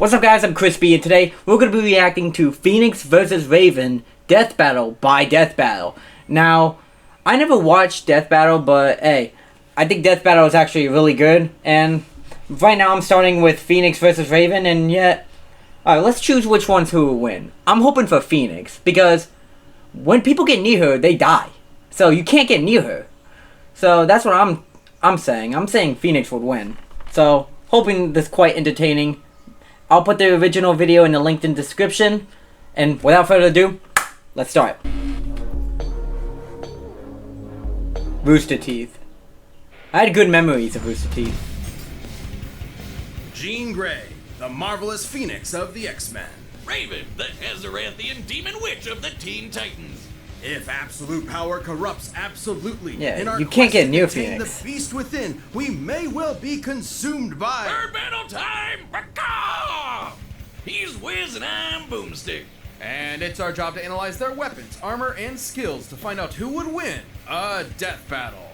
What's up guys, I'm Crispy and today we're going to be reacting to Pheonix vs Raven Death Battle by Death Battle. Now, I never watched Death Battle, but hey, I think Death Battle is actually really good. And right now I'm starting with Pheonix vs Raven, and yet, alright, let's choose which ones who will win. I'm hoping for Pheonix, because when people get near her, they die. So you can't get near her. So that's what I'm saying. I'm saying Pheonix would win. So, hoping this is quite entertaining. I'll put the original video in the link in the description. And without further ado, let's start. Rooster Teeth. I had good memories of Rooster Teeth. Jean Grey, the marvelous Pheonix of the X-Men. Raven, the Azeranthian demon witch of the Teen Titans. If absolute power corrupts absolutely, Yeah, in our you can't get quest to near contain Pheonix. the beast within, we may well be consumed by... For battle time! Raka! He's Wiz and I'm Boomstick. And it's our job to analyze their weapons, armor, and skills to find out who would win a death battle.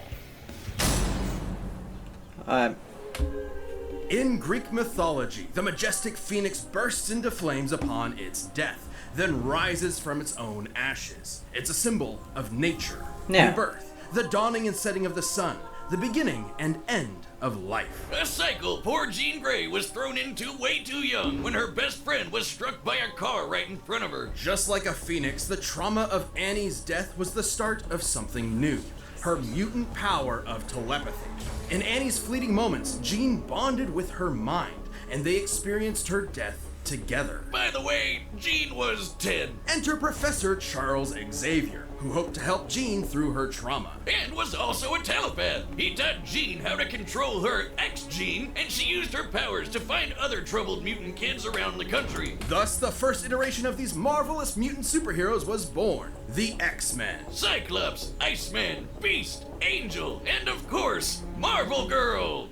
In Greek mythology, the majestic phoenix bursts into flames upon its death, then rises from its own ashes. It's a symbol of nature, Yeah. rebirth, the dawning and setting of the sun, the beginning and end of life. A cycle poor Jean Grey was thrown into way too young when her best friend was struck by a car right in front of her. Just like a phoenix, the trauma of Annie's death was the start of something new. Her mutant power of telepathy. In Annie's fleeting moments, Jean bonded with her mind, and they experienced her death together. By the way, Jean was 10 Enter Professor Charles Xavier, who hoped to help Jean through her trauma. and was also a telepath. He taught Jean how to control her ex-Jean, and she used her powers to find other troubled mutant kids around the country. Thus, the first iteration of these marvelous mutant superheroes was born, the X-Men. Cyclops, Iceman, Beast, Angel, and of course, Marvel Girl.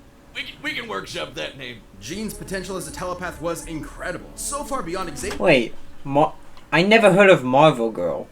We can workshop that name. Jean's potential as a telepath was incredible, so far beyond Wait, I never heard of Marvel Girl.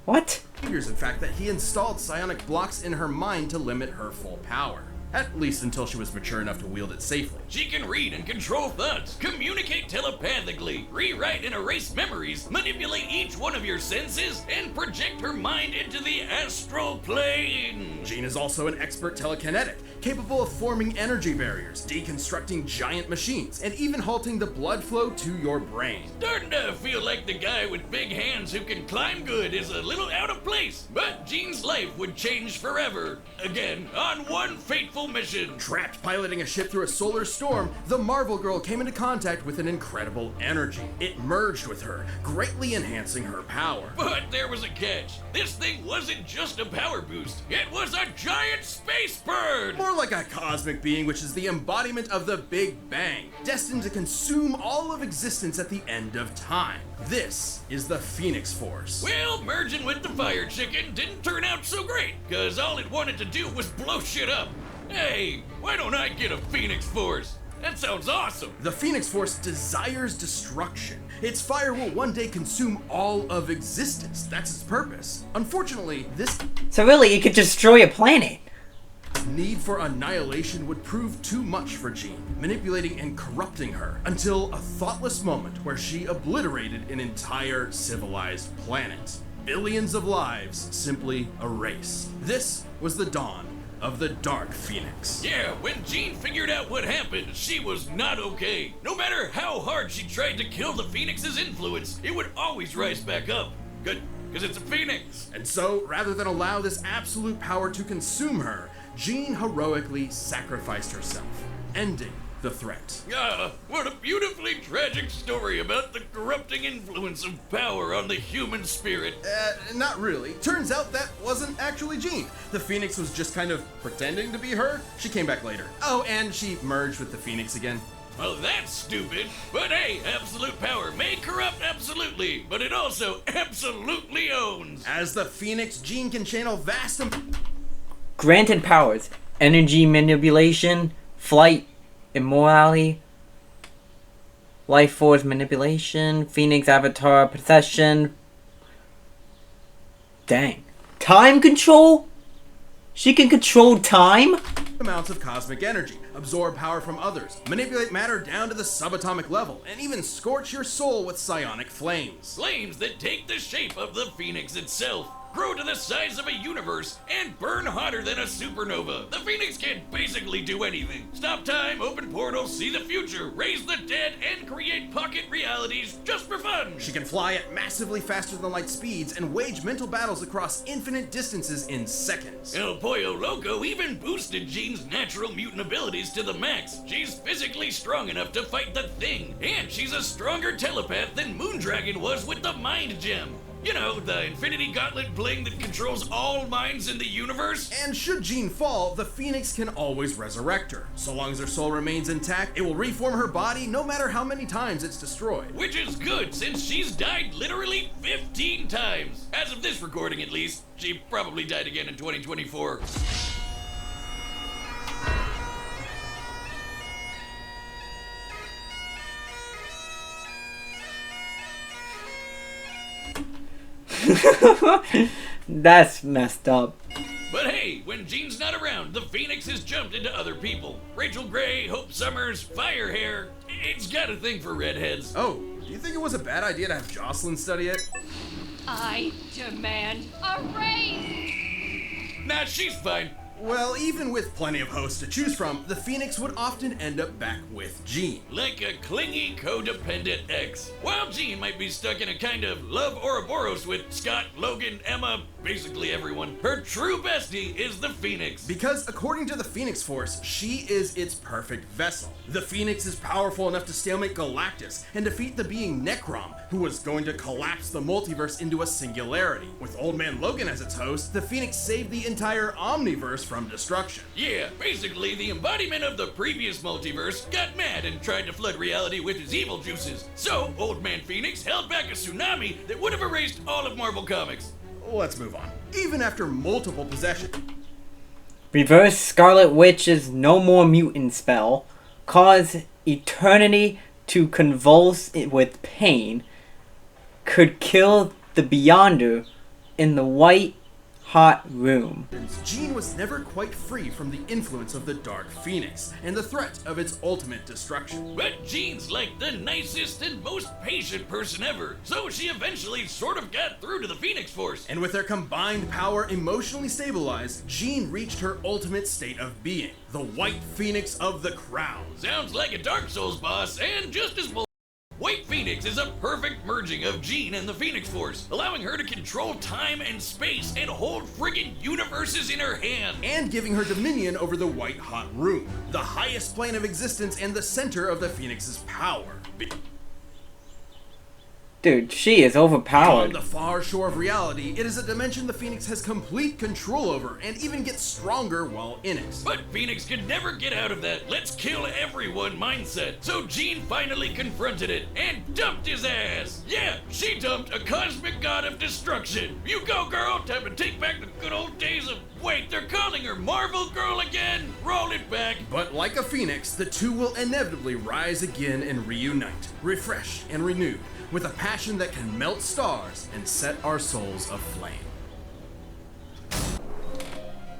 What? Xavier's, in fact, that he installed psionic blocks in her mind to limit her full power. At least until she was mature enough to wield it safely. She can read and control thoughts, communicate telepathically, rewrite and erase memories, manipulate each one of your senses, and project her mind into the astral plane. Jean is also an expert telekinetic, capable of forming energy barriers, deconstructing giant machines, and even halting the blood flow to your brain. Starting to feel like the guy with big hands who can climb good is a little out of place, but Jean's life would change forever. Again, on one fateful mission. Trapped piloting a ship through a solar storm, the Marvel Girl came into contact with an incredible energy. It merged with her, greatly enhancing her power. But there was a catch. This thing wasn't just a power boost. It was a giant space bird. More like a cosmic being, which is the embodiment of the Big Bang, destined to consume all of existence at the end of time. This is the Pheonix Force. Well, merging with the fire chicken didn't turn out so great, cause all it wanted to do was blow shit up. Hey, why don't I get a Pheonix Force? That sounds awesome. The Pheonix Force desires destruction. Its fire will one day consume all of existence. That's its purpose. Unfortunately, this So really, you could destroy a planet. need for annihilation would prove too much for Jean, manipulating and corrupting her until a thoughtless moment where she obliterated an entire civilized planet. Billions of lives simply erased. This was the dawn of the Dark Phoenix. Yeah, when Jean figured out what happened, she was not okay. No matter how hard she tried to kill the Phoenix's influence, it would always rise back up. Good, because it's a Phoenix. And so, rather than allow this absolute power to consume her, Jean heroically sacrificed herself, ending the threat. Ah, what a beautifully tragic story about the corrupting influence of power on the human spirit. Not really. Turns out that wasn't actually Jean. The Phoenix was just kind of pretending to be her. She came back later. Oh, and she merged with the Phoenix again. Well, that's stupid. But hey, absolute power may corrupt absolutely, but it also absolutely owns. As the Phoenix, Jean can channel vast Granted powers: energy manipulation, flight, immortality, life force manipulation, Phoenix avatar possession. Dang. Time control? She can control time? amounts of cosmic energy, absorb power from others, manipulate matter down to the subatomic level, and even scorch your soul with psionic flames. Flames that take the shape of the Pheonix itself, grow to the size of a universe, and burn hotter than a supernova. The Pheonix can basically do anything. Stop time, open portals, see the future, raise the dead, and create pocket realities just for fun. She can fly at massively faster than light speeds and wage mental battles across infinite distances in seconds. El Pollo Loco even boosted Jean's natural mutant abilities to the max. She's physically strong enough to fight the Thing, and she's a stronger telepath than Moondragon was with the Mind Gem. You know, the Infinity Gauntlet bling that controls all minds in the universe? And should Jean fall, the Pheonix can always resurrect her. So long as her soul remains intact, it will reform her body no matter how many times it's destroyed. Which is good, since she's died literally 15 times. As of this recording, at least. She probably died again in 2024. That's messed up. But hey, when Jean's not around, the Pheonix has jumped into other people. Rachel Gray, Hope Summers, Firehair. It's got a thing for redheads. Oh, do you think it was a bad idea to have Jocelyn study it? I demand a raise! Nah, she's fine. Well, even with plenty of hosts to choose from, the Pheonix would often end up back with Jean. Like a clingy, codependent ex. While Jean might be stuck in a kind of love Ouroboros with Scott, Logan, Emma, basically everyone, her true bestie is the Pheonix. Because according to the Pheonix Force, she is its perfect vessel. The Pheonix is powerful enough to stalemate Galactus and defeat the being Necrom, who was going to collapse the multiverse into a singularity. With Old Man Logan as its host, the Pheonix saved the entire Omniverse from destruction. Yeah, basically the embodiment of the previous multiverse got mad and tried to flood reality with his evil juices. So, Old Man Pheonix held back a tsunami that would have erased all of Marvel Comics. Let's move on. Even after multiple possessions, Reverse Scarlet Witch's No More Mutant spell cause eternity to convulse with pain, could kill the Beyonder in the white hot room. Jean was never quite free from the influence of the Dark Phoenix and the threat of its ultimate destruction. But Jean's like the nicest and most patient person ever, so she eventually sort of got through to the Pheonix Force. And with their combined power emotionally stabilized, Jean reached her ultimate state of being, the White Phoenix of the Crown. Sounds like a Dark Souls boss, and just as bull. White Phoenix is a perfect merging of Jean and the Pheonix Force, allowing her to control time and space and hold friggin' universes in her hand. And giving her dominion over the White Hot Room, the highest plane of existence and the center of the Phoenix's power. Dude, she is overpowered. On the far shore of reality, it is a dimension the Phoenix has complete control over and even gets stronger while in it. But Phoenix could never get out of that let's kill everyone mindset, so Jean finally confronted it and dumped his ass. Yeah, she dumped a cosmic god of destruction. You go, girl, time to take back the good old days of... Wait, they're calling her Marvel Girl again? Roll it back. But like a phoenix, the two will inevitably rise again and reunite, refreshed and renewed, with a passion that can melt stars and set our souls aflame.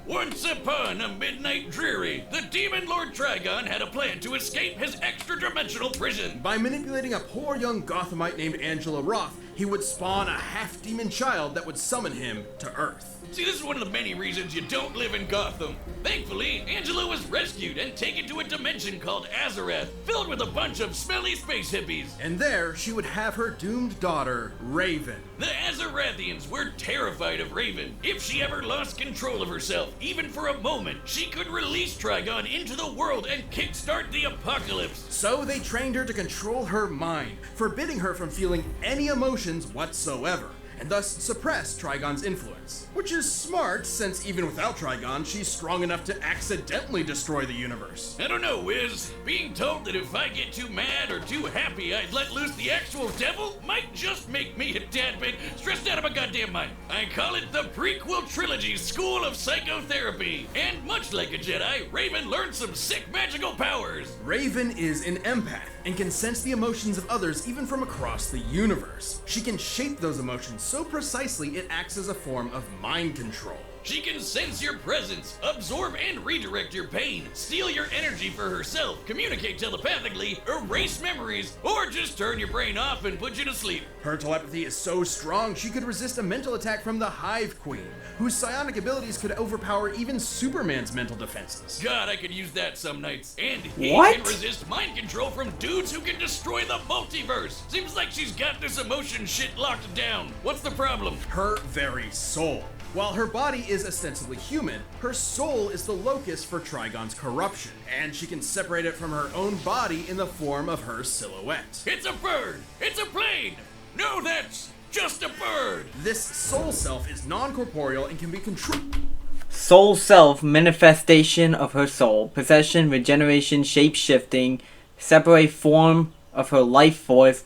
Once upon a midnight dreary, the Demon Lord Trigon had a plan to escape his extra-dimensional prison. By manipulating a poor young Gothamite named Angela Roth, he would spawn a half-demon child that would summon him to Earth. See, this is one of the many reasons you don't live in Gotham. Thankfully, Angela was rescued and taken to a dimension called Azarath, filled with a bunch of smelly space hippies. And there, she would have her doomed daughter, Raven. The Azarathians were terrified of Raven. If she ever lost control of herself, even for a moment, she could release Trigon into the world and kickstart the apocalypse. So they trained her to control her mind, forbidding her from feeling any emotions whatsoever, and thus suppress Trigon's influence. Which is smart, since even without Trigon, she's strong enough to accidentally destroy the universe. I don't know, Wiz. Being told that if I get too mad or too happy I'd let loose the actual devil might just make me a tad bit stressed out of my goddamn mind. I call it the prequel trilogy School of Psychotherapy. And much like a Jedi, Raven learned some sick magical powers. Raven is an empath and can sense the emotions of others even from across the universe. She can shape those emotions so precisely it acts as a form of mind control. She can sense your presence, absorb and redirect your pain, steal your energy for herself, communicate telepathically, erase memories, or just turn your brain off and put you to sleep. Her telepathy is so strong she could resist a mental attack from the Hive Queen, whose psionic abilities could overpower even Superman's mental defenses. God, I could use that some nights. And he What? can resist mind control from dudes who can destroy the multiverse. Seems like she's got this emotion shit locked down. What's the problem? Her very soul. While her body is ostensibly human, her soul is the locus for Trigon's corruption, and she can separate it from her own body in the form of her silhouette. It's a bird! It's a plane! No, that's just a bird! This soul self is non-corporeal and can be controlled. Soul self, manifestation of her soul, possession, regeneration, shape-shifting, separate form of her life force.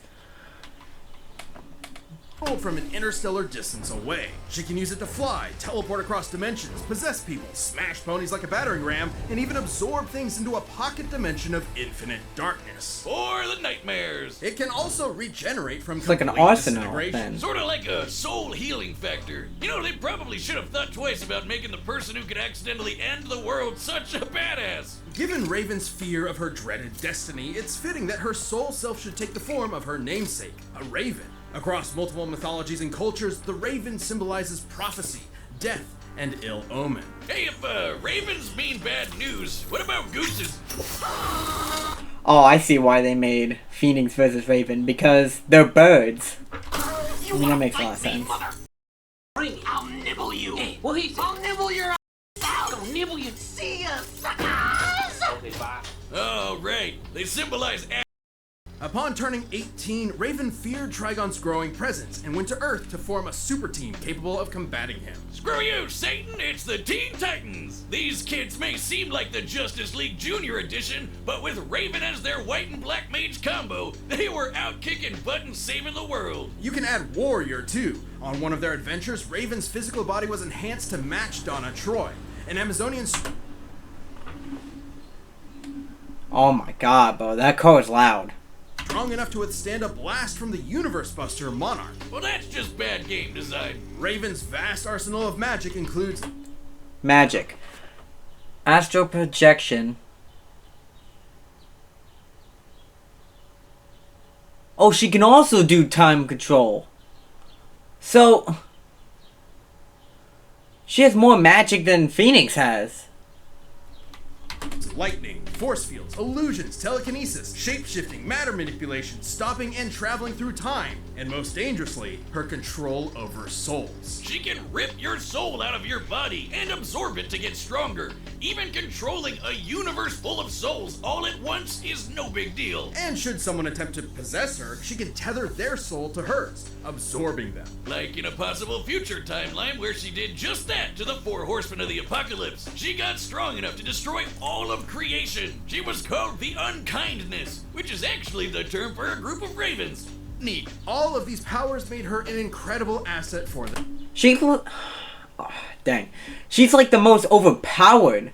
From an interstellar distance away. She can use it to fly, teleport across dimensions, possess people, smash ponies like a battering ram, and even absorb things into a pocket dimension of infinite darkness. Or the nightmares! It can also regenerate from It's like an complete arsenal, disintegration. then. Sort of like a soul healing factor. You know, they probably should have thought twice about making the person who could accidentally end the world such a badass. Given Raven's fear of her dreaded destiny, it's fitting that her soul self should take the form of her namesake, a raven. Across multiple mythologies and cultures, the raven symbolizes prophecy, death, and ill omen. Hey, if ravens mean bad news, what about gooses? Oh, I see why they made Pheonix versus Raven, because they're birds. I mean, that makes a lot of sense. I'll nibble you. Hey, well, I'll nibble your ass out. I'll nibble you. See ya, suckers. Okay, bye. Oh, right. They symbolize Upon turning 18, Raven feared Trigon's growing presence and went to Earth to form a super team capable of combating him. Screw you, Satan! It's the Teen Titans! These kids may seem like the Justice League Junior Edition, but with Raven as their white and black mage combo, they were out kicking butt and saving the world. You can add Warrior too. On one of their adventures, Raven's physical body was enhanced to match Donna Troy, an Amazonian. Oh my god, bro, that car is loud. Strong enough to withstand a blast from the Universe Buster Monarch. Well, that's just bad game design. Raven's vast arsenal of magic includes Magic. Astral projection. Oh, she can also do time control. So, she has more magic than Pheonix has. lightning, force fields, illusions, telekinesis, shape-shifting, matter manipulation, stopping and traveling through time, and most dangerously, her control over souls. She can rip your soul out of your body and absorb it to get stronger. Even controlling a universe full of souls all at once is no big deal. And should someone attempt to possess her, she can tether their soul to hers, absorbing them. Like in a possible future timeline where she did just that to the Four Horsemen of the Apocalypse. She got strong enough to destroy all of creation. She was called the Unkindness, which is actually the term for a group of ravens. Neat. All of these powers made her an incredible asset for them. Dang. She's like the most overpowered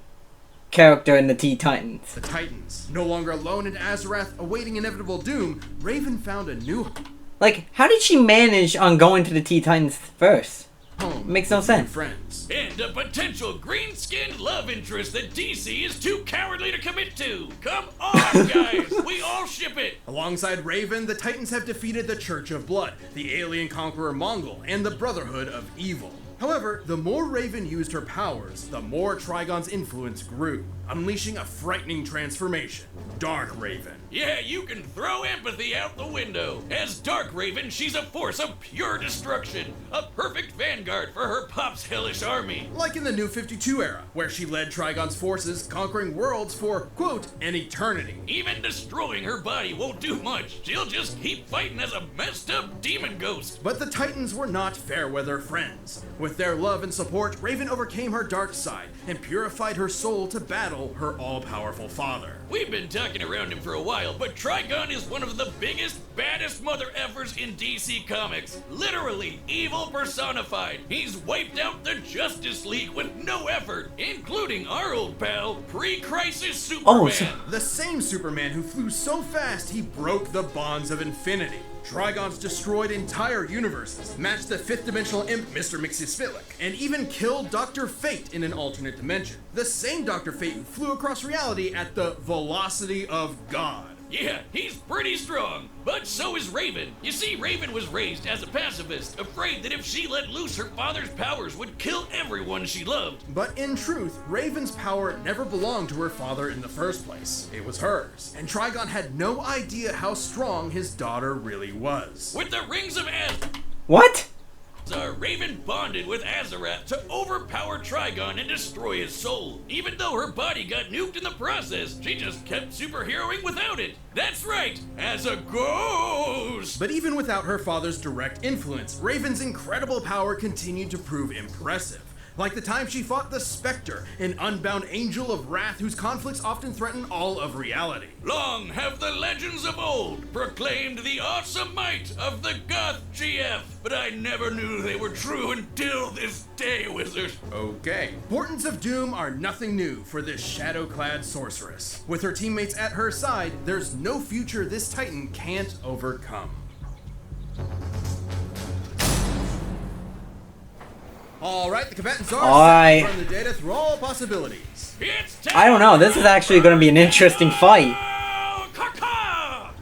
character in the Teen Titans. The Titans. No longer alone in Azarath, awaiting inevitable doom, Raven found a new Like, how did she manage on going to the Teen Titans first? home. Makes no with sense. new friends. And a potential green-skinned love interest that DC is too cowardly to commit to. Come on, guys. We all ship it. Alongside Raven, the Titans have defeated the Church of Blood, the alien conqueror Mongol, and the Brotherhood of Evil. However, the more Raven used her powers, the more Trigon's influence grew, unleashing a frightening transformation. Dark Raven. Yeah, you can throw empathy out the window. As Dark Raven, she's a force of pure destruction. A perfect vanguard for her pop's hellish army. Like in the New 52 era, where she led Trigon's forces, conquering worlds for, quote, an eternity. Even destroying her body won't do much. She'll just keep fighting as a messed up demon ghost. But the Titans were not fair-weather friends. With their love and support, Raven overcame her dark side and purified her soul to battle her all-powerful father. We've been talking around him for a while, but Trigon is one of the biggest, baddest mother effers in DC Comics. Literally, evil personified. He's wiped out the Justice League with no effort, including our old pal, pre-Crisis Superman. Oh, so- The same Superman who flew so fast he broke the bonds of infinity. Trigons destroyed entire universes, matched the fifth-dimensional imp Mr. Mxyzptlk, and even killed Dr. Fate in an alternate dimension. The same Dr. Fate who flew across reality at the velocity of God. Yeah, he's pretty strong, but so is Raven. You see, Raven was raised as a pacifist, afraid that if she let loose her father's powers would kill everyone she loved. But in truth, Raven's power never belonged to her father in the first place. It was hers. And Trigon had no idea how strong his daughter really was. With the rings of What? Raven bonded with Azarath to overpower Trigon and destroy his soul. Even though her body got nuked in the process, she just kept superheroing without it. That's right, as a ghost! But even without her father's direct influence, Raven's incredible power continued to prove impressive. Like the time she fought the Spectre, an unbound angel of wrath whose conflicts often threaten all of reality. Long have the legends of old proclaimed the awesome might of the Goth GF, but I never knew they were true until this day, Wizard. Okay. Portents of Doom are nothing new for this shadow-clad sorceress. With her teammates at her side, there's no future this Titan can't overcome. Alright, the combatants are set to run the data through all possibilities. It's I don't know. This is actually going to be an interesting fight. Caw-caw!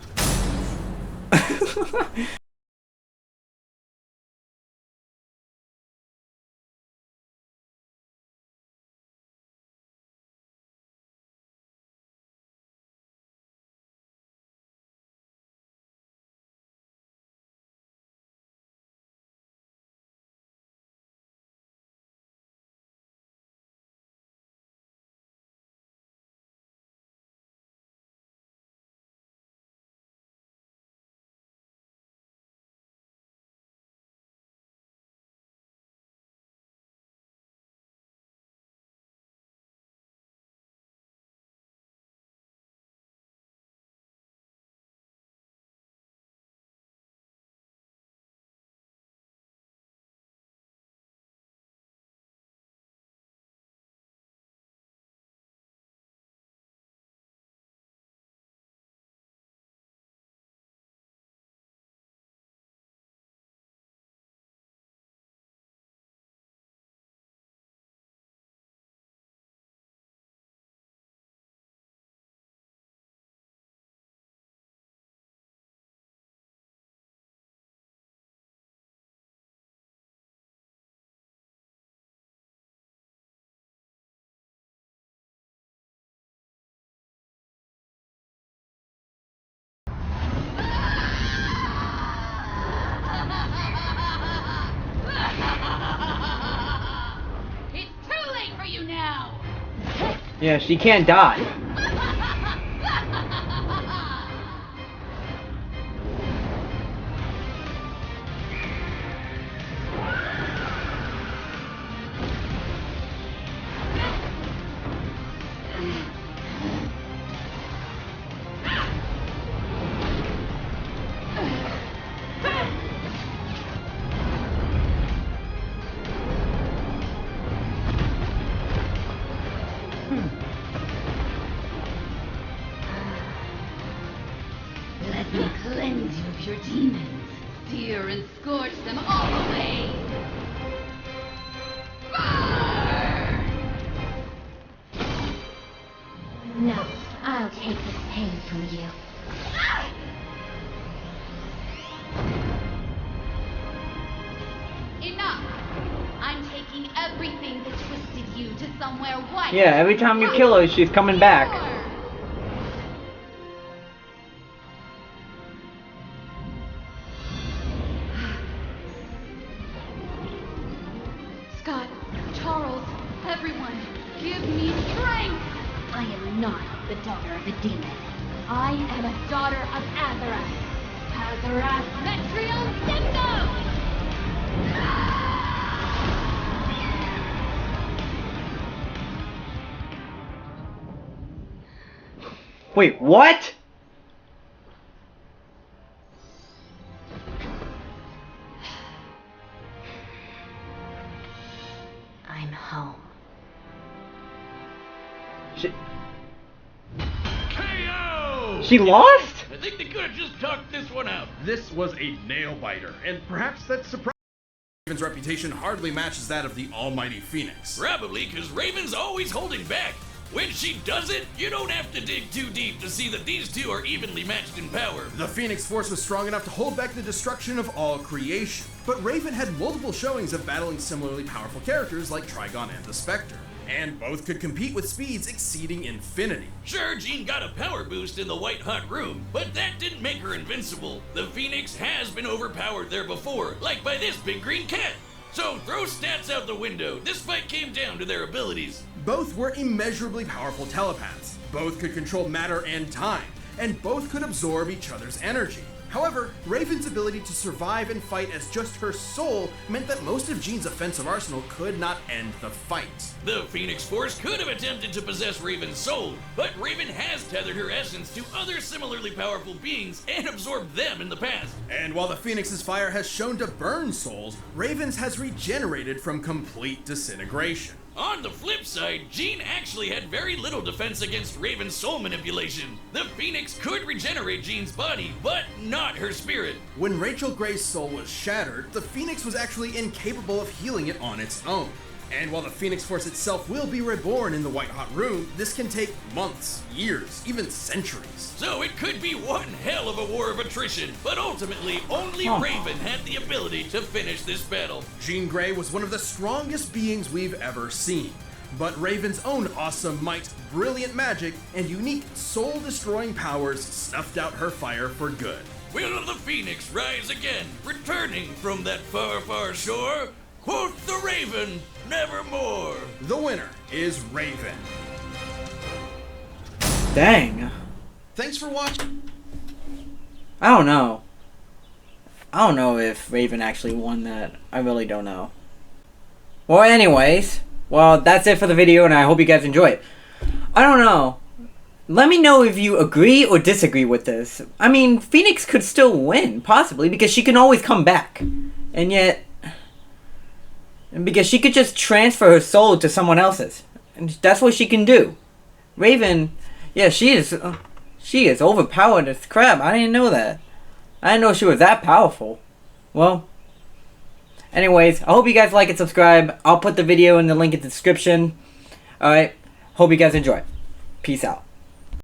It's too late for you now! Yeah, she can't die. Let me cleanse you of your demons. Sear and scorch them all away. Burn! No, I'll take this pain from you. Enough! I'm taking everything that twisted you to somewhere white. Yeah, every time you kill her, she's coming back. Scott, Charles, everyone, give me strength! I am not the daughter of a demon. I am a daughter of Azarath. Azarath Metrium Dictum! Wait, what? I'm home. She, KO! she lost? think they could have just talked this one out. This was a nail-biter, and perhaps that's surprising. Raven's reputation hardly matches that of the almighty Pheonix. Probably because Raven's always holding back. When she does it, you don't have to dig too deep to see that these two are evenly matched in power. The Pheonix Force was strong enough to hold back the destruction of all creation, but Raven had multiple showings of battling similarly powerful characters like Trigon and the Spectre, and both could compete with speeds exceeding infinity. Sure, Jean got a power boost in the White Hot Room, but that didn't make her invincible. The Pheonix has been overpowered there before, like by this big green cat. So throw stats out the window. This fight came down to their abilities. Both were immeasurably powerful telepaths. Both could control matter and time, and both could absorb each other's energy. However, Raven's ability to survive and fight as just her soul meant that most of Jean's offensive arsenal could not end the fight. The Pheonix Force could have attempted to possess Raven's soul, but Raven has tethered her essence to other similarly powerful beings and absorbed them in the past. And while the Phoenix's fire has shown to burn souls, Raven's has regenerated from complete disintegration. On the flip side, Jean actually had very little defense against Raven's soul manipulation. The Pheonix could regenerate Jean's body, but not her spirit. When Rachel Gray's soul was shattered, the Pheonix was actually incapable of healing it on its own. And while the Pheonix Force itself will be reborn in the White Hot Room, this can take months, years, even centuries. So it could be one hell of a war of attrition, but ultimately only Raven had the ability to finish this battle. Jean Grey was one of the strongest beings we've ever seen, but Raven's own awesome might, brilliant magic, and unique soul-destroying powers snuffed out her fire for good. Will the Pheonix rise again, returning from that far, far shore? Quoth the Raven, nevermore. The winner is Raven. Dang. Thanks for watching. I don't know. I don't know if Raven actually won that. I really don't know. Well, anyways. Well, that's it for the video, and I hope you guys enjoy it. I don't know. Let me know if you agree or disagree with this. I mean, Pheonix could still win, possibly, because she can always come back. And yet... And because she could just transfer her soul to someone else's. And that's what she can do. Raven, yeah, she is overpowered as crap. I didn't know that. I didn't know she was that powerful. Well, anyways, I hope you guys like and subscribe. I'll put the video in the link in the description. Alright, hope you guys enjoy. Peace out.